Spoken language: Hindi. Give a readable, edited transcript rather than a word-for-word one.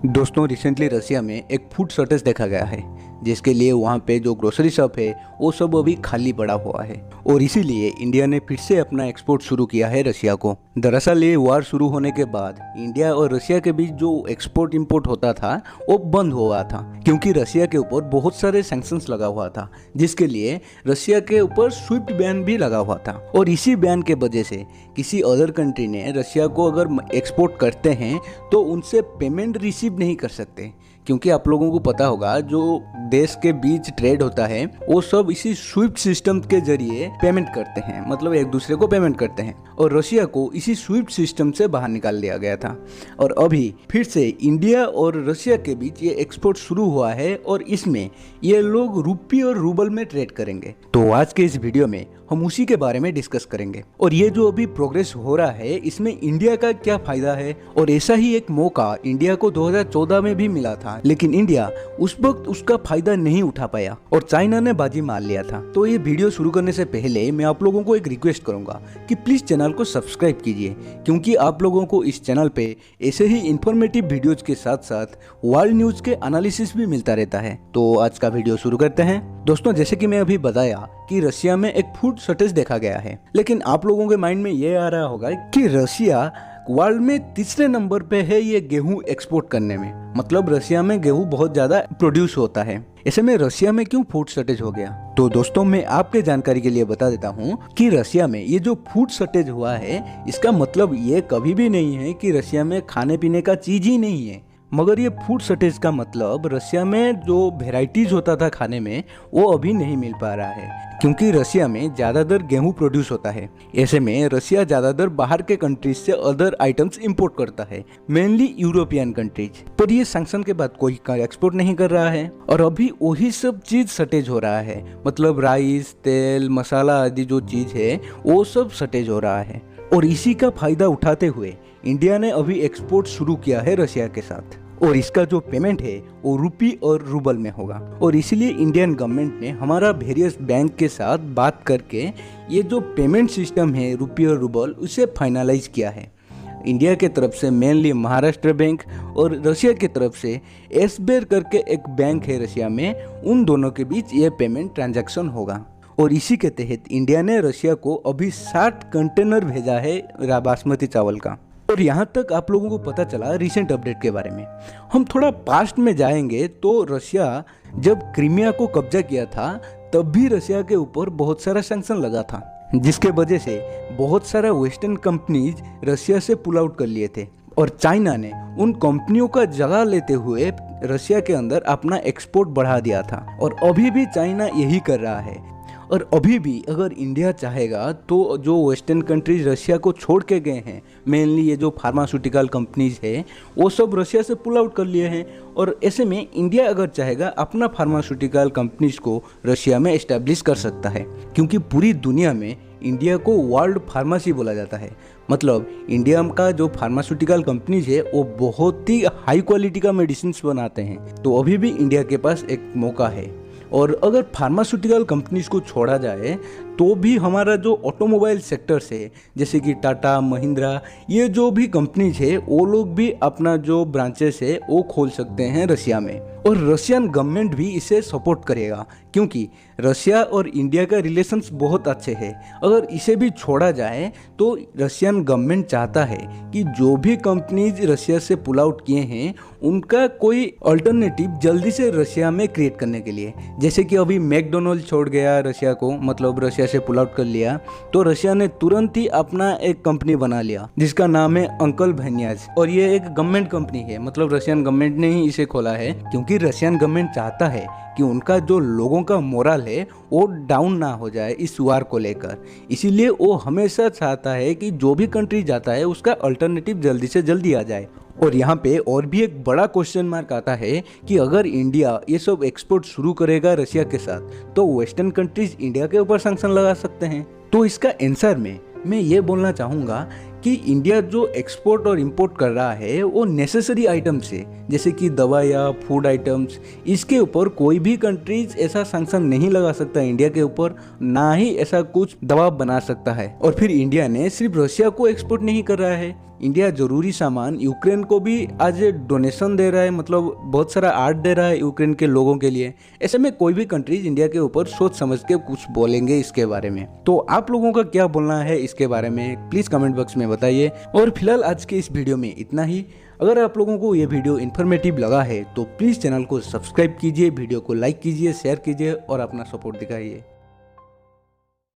दोस्तों रिसेंटली रसिया में एक फूड शॉर्टेज देखा गया है, जिसके लिए वहाँ पे जो ग्रोसरी शॉप है वो सब अभी खाली पड़ा हुआ है और इसीलिए इंडिया ने फिर से अपना एक्सपोर्ट शुरू किया है रसिया को। दरअसल ये वार शुरू होने के बाद इंडिया और रसिया के बीच जो एक्सपोर्ट इंपोर्ट होता था वो बंद हुआ था, क्योंकि रसिया के ऊपर बहुत सारे सैंक्शंस लगा हुआ था, जिसके लिए रसिया के ऊपर स्विफ्ट बैन भी लगा हुआ था। और इसी बैन के वजह से किसी अदर कंट्री ने रसिया को अगर एक्सपोर्ट करते हैं तो उनसे पेमेंट रिसीव नहीं कर सकते, क्योंकि आप लोगों को पता होगा जो देश के बीच ट्रेड होता है वो सब इसी स्विफ्ट सिस्टम के जरिए पेमेंट करते हैं, मतलब एक दूसरे को पेमेंट करते हैं। और रसिया को इसी स्विफ्ट सिस्टम से बाहर निकाल दिया गया था और अभी फिर से इंडिया और रसिया के बीच ये एक्सपोर्ट शुरू हुआ है और इसमें ये लोग रुपये और रूबल में ट्रेड करेंगे। तो आज के इस वीडियो में हम उसी के बारे में डिस्कस करेंगे और ये जो अभी प्रोग्रेस हो रहा है इसमें इंडिया का क्या फायदा है। और ऐसा ही एक मौका इंडिया को 2014 में भी मिला था, लेकिन इंडिया उस वक्त उसका फायदा नहीं उठा पाया और चाइना ने बाजी मार लिया था। तो ये वीडियो शुरू करने से पहले मैं आप लोगों को एक रिक्वेस्ट करूंगा कि प्लीज चैनल को सब्सक्राइब कीजिए, क्योंकि आप लोगों को इस चैनल पे ऐसे ही इंफॉर्मेटिव वीडियोज के साथ साथ वर्ल्ड न्यूज के एनालिसिस भी मिलता रहता है। तो आज का वीडियो शुरू करते हैं। दोस्तों जैसे कि मैं अभी बताया कि रसिया में एक फूड शॉर्टेज देखा गया है, लेकिन आप लोगों के माइंड में ये आ रहा होगा कि रसिया वर्ल्ड में तीसरे नंबर पे है ये गेहूं एक्सपोर्ट करने में, मतलब रसिया में गेहूं बहुत ज्यादा प्रोड्यूस होता है। ऐसे में रसिया में क्यों फूड शॉर्टेज हो गया? तो दोस्तों मैं आपके जानकारी के लिए बता देता हूँ कि रसिया में ये जो फूड शॉर्टेज हुआ है इसका मतलब ये कभी भी नहीं है कि रसिया में खाने पीने का चीज ही नहीं है, मगर ये फूड शॉर्टेज का मतलब रसिया में जो वेराइटीज होता था खाने में वो अभी नहीं मिल पा रहा है, क्योंकि रसिया में ज़्यादातर गेहूं प्रोड्यूस होता है। ऐसे में रसिया ज़्यादातर बाहर के कंट्रीज से अदर आइटम्स इंपोर्ट करता है, मेनली यूरोपियन कंट्रीज। पर ये सैंक्शन के बाद कोई एक्सपोर्ट नहीं कर रहा है और अभी वही सब चीज शॉर्टेज हो रहा है, मतलब राइस, तेल, मसाला आदि जो चीज है वो सब शॉर्टेज हो रहा है। और इसी का फायदा उठाते हुए इंडिया ने अभी एक्सपोर्ट शुरू किया है रसिया के साथ, और इसका जो पेमेंट है वो रुपी और रूबल में होगा। और इसीलिए इंडियन गवर्नमेंट ने हमारा वेरियस बैंक के साथ बात करके ये जो पेमेंट सिस्टम है रुपी और रूबल उसे फाइनलाइज किया है। इंडिया के तरफ से मेनली महाराष्ट्र बैंक और रसिया की तरफ से एसबीआई करके एक बैंक है रसिया में, उन दोनों के बीच ये पेमेंट ट्रांजैक्शन होगा। और इसी के तहत इंडिया ने रसिया को अभी 60 कंटेनर भेजा है बासमती चावल का। और यहाँ तक आप लोगों को पता चला रिसेंट अपडेट के बारे में। हम थोड़ा पास्ट में जाएंगे तो रसिया जब क्रीमिया को कब्जा किया था तब भी रसिया के ऊपर बहुत सारा सैंक्शन लगा था, जिसके वजह से बहुत सारा वेस्टर्न कंपनीज रसिया से पुल आउट कर लिए थे और चाइना ने उन कंपनियों का जगह लेते हुए रसिया के अंदर अपना एक्सपोर्ट बढ़ा दिया था। और अभी भी चाइना यही कर रहा है। और अभी भी अगर इंडिया चाहेगा तो जो वेस्टर्न कंट्रीज रसिया को छोड़ के गए हैं, मेनली ये जो फार्मास्यूटिकल कंपनीज है वो सब रसिया से पुल आउट कर लिए हैं। और ऐसे में इंडिया अगर चाहेगा अपना फार्मास्यूटिकल कंपनीज को रसिया में एस्टेब्लिश कर सकता है, क्योंकि पूरी दुनिया में इंडिया को वर्ल्ड फार्मेसी बोला जाता है। मतलब इंडिया का जो फार्मास्यूटिकल कंपनीज है वो बहुत ही हाई क्वालिटी का मेडिसिन बनाते हैं। तो अभी भी इंडिया के पास एक मौका है। और अगर फार्मास्यूटिकल कंपनीज को छोड़ा जाए तो भी हमारा जो ऑटोमोबाइल सेक्टर है, जैसे कि टाटा, महिंद्रा, ये जो भी कंपनीज है वो लोग भी अपना जो ब्रांचेस है वो खोल सकते हैं रसिया में। और रशियन गवर्नमेंट भी इसे सपोर्ट करेगा, क्योंकि रसिया और इंडिया का रिलेशंस बहुत अच्छे हैं। अगर इसे भी छोड़ा जाए तो रशियन गवर्नमेंट चाहता है कि जो भी कंपनीज रसिया से पुल आउट किए हैं उनका कोई अल्टरनेटिव जल्दी से रसिया में क्रिएट करने के लिए। जैसे कि अभी मैकडोनल्ड छोड़ गया रसिया को, मतलब रसिया से पुल आउट कर लिया, तो रसिया ने तुरंत ही अपना एक कंपनी बना लिया जिसका नाम है अंकल भैनियाज। और ये एक गवर्नमेंट कंपनी है, मतलब रशियन गवर्नमेंट ने ही इसे खोला है, क्योंकि रशियन गवर्नमेंट चाहता है कि उनका जो लोगों का मोरल है वो डाउन ना हो जाए इस वार को लेकर। इसीलिए वो हमेशा चाहता है कि जो भी कंट्री जाता है उसका अल्टरनेटिव जल्दी से जल्दी आ जाए। और यहाँ पे और भी एक बड़ा क्वेश्चन मार्क आता है कि अगर इंडिया ये सब एक्सपोर्ट शुरू करेगा रसिया के साथ तो वेस्टर्न कंट्रीज इंडिया के ऊपर सैंक्शन लगा सकते हैं। तो इसका आंसर में मैं ये बोलना चाहूँगा कि इंडिया जो एक्सपोर्ट और इंपोर्ट कर रहा है वो नेसेसरी आइटम्स है, जैसे कि दवा या फूड आइटम्स। इसके ऊपर कोई भी कंट्रीज ऐसा सैंक्शन नहीं लगा सकता इंडिया के ऊपर, ना ही ऐसा कुछ दबाव बना सकता है। और फिर इंडिया ने सिर्फ रशिया को एक्सपोर्ट नहीं कर रहा है, इंडिया जरूरी सामान यूक्रेन को भी आज डोनेशन दे रहा है, मतलब बहुत सारा आर्ट दे रहा है यूक्रेन के लोगों के लिए। ऐसे में कोई भी कंट्रीज इंडिया के ऊपर सोच समझ के कुछ बोलेंगे इसके बारे में। तो आप लोगों का क्या बोलना है इसके बारे में प्लीज कमेंट बॉक्स में बताइए। और फिलहाल आज के इस वीडियो में इतना ही। अगर आप लोगों को ये वीडियो इन्फॉर्मेटिव लगा है तो प्लीज चैनल को सब्सक्राइब कीजिए, वीडियो को लाइक कीजिए, शेयर कीजिए और अपना सपोर्ट दिखाइए।